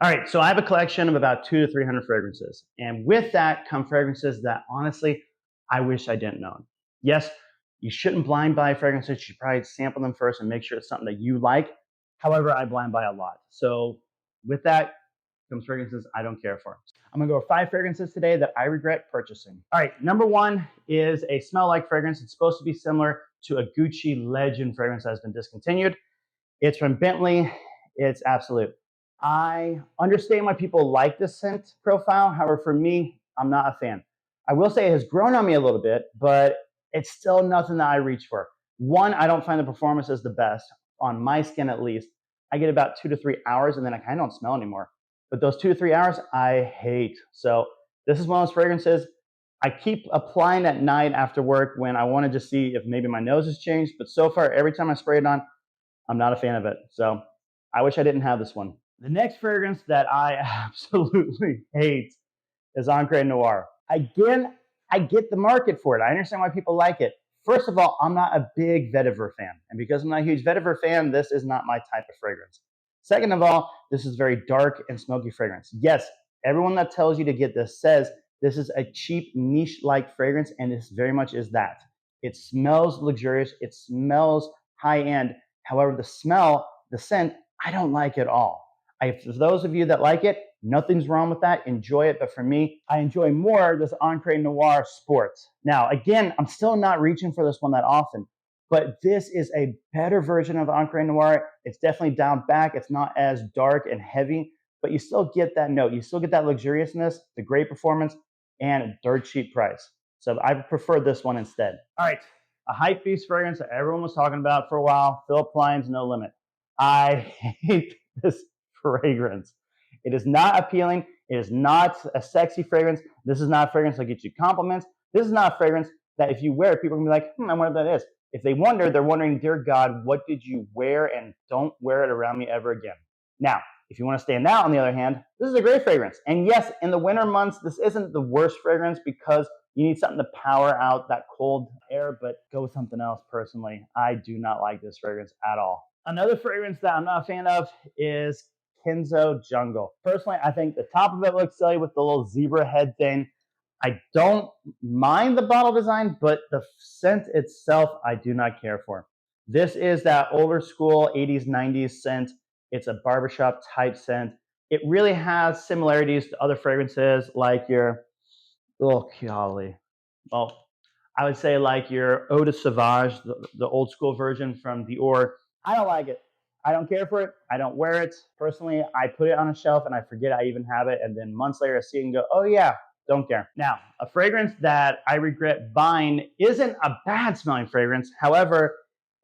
All right, so I have a collection of about 200 to 300 fragrances. And with that come fragrances that honestly, I wish I didn't own. Yes, you shouldn't blind buy fragrances. You should probably sample them first and make sure it's something that you like. However, I blind buy a lot. So with that comes fragrances I don't care for. I'm gonna go over 5 fragrances today that I regret purchasing. All right, number one is a smell like fragrance. It's supposed to be similar to a Gucci Legend fragrance that has been discontinued. It's from Bentley. It's Absolute. I understand why people like this scent profile. However, for me, I'm not a fan. I will say it has grown on me a little bit, but it's still nothing that I reach for. One, I don't find the performance as the best on my skin, at least. I get about 2 to 3 hours and then I kind of don't smell anymore. But those 2 to 3 hours, I hate. So this is one of those fragrances I keep applying at night after work when I want to just see if maybe my nose has changed. But so far, every time I spray it on, I'm not a fan of it. So I wish I didn't have this one. The next fragrance that I absolutely hate is Encre Noir. Again, I get the market for it. I understand why people like it. First of all, I'm not a big vetiver fan. And because I'm not a huge vetiver fan, this is not my type of fragrance. Second of all, this is very dark and smoky fragrance. Yes, everyone that tells you to get this says this is a cheap niche-like fragrance, and this very much is that. It smells luxurious. It smells high-end. However, the smell, the scent, I don't like at all. For those of you that like it, nothing's wrong with that. Enjoy it. But for me, I enjoy more this Encre Noir Sports. Now, again, I'm still not reaching for this one that often, but this is a better version of Encre Noir. It's definitely down back. It's not as dark and heavy, but you still get that note. You still get that luxuriousness, the great performance, and a dirt cheap price. So I prefer this one instead. All right, a hype beast fragrance that everyone was talking about for a while, Philipp Plein's No Limit. I hate this fragrance. It is not appealing. It is not a sexy fragrance. This is not a fragrance that gets you compliments. This is not a fragrance that if you wear it, people are going to be like, I wonder what that is. If they wonder, they're wondering, dear God, what did you wear? And don't wear it around me ever again. Now, if you want to stand out, on the other hand, this is a great fragrance. And yes, in the winter months, this isn't the worst fragrance because you need something to power out that cold air, but go with something else personally. I do not like this fragrance at all. Another fragrance that I'm not a fan of is Kenzo Jungle. Personally, I think the top of it looks silly with the little zebra head thing. I don't mind the bottle design, but the scent itself, I do not care for. This is that older school 80s, 90s scent. It's a barbershop type scent. It really has similarities to other fragrances like your, oh, golly. Well, I would say like your Eau de Sauvage, the old school version from Dior. I don't like it. I don't care for it. I don't wear it. Personally, I put it on a shelf and I forget I even have it. And then months later, I see it and go, oh yeah, don't care. Now, a fragrance that I regret buying isn't a bad smelling fragrance. However,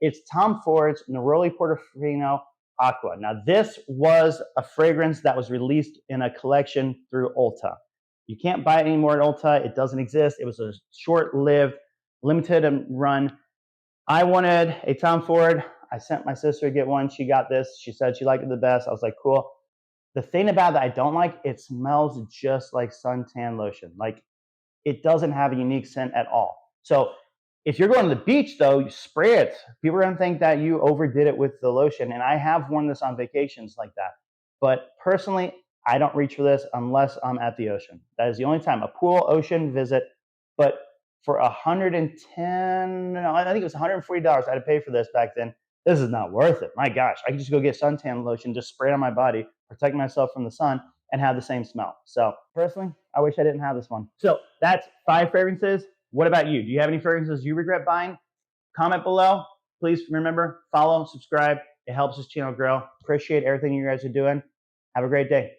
it's Tom Ford's Neroli Portofino Aqua. Now, this was a fragrance that was released in a collection through Ulta. You can't buy it anymore at Ulta. It doesn't exist. It was a short-lived, limited run. I wanted a Tom Ford. I sent my sister to get one. She got this. She said she liked it the best. I was like, cool. The thing about that I don't like, it smells just like suntan lotion. Like it doesn't have a unique scent at all. So if you're going to the beach though, you spray it. People are gonna think that you overdid it with the lotion. And I have worn this on vacations like that. But personally, I don't reach for this unless I'm at the ocean. That is the only time. A pool, ocean visit. But for 110, no, I think it was $140 I had to pay for this back then. This is not worth it. My gosh, I could just go get suntan lotion, just spray it on my body, protect myself from the sun, and have the same smell. So personally, I wish I didn't have this one. So that's 5 fragrances. What about you? Do you have any fragrances you regret buying? Comment below. Please remember, follow, subscribe. It helps this channel grow. Appreciate everything you guys are doing. Have a great day.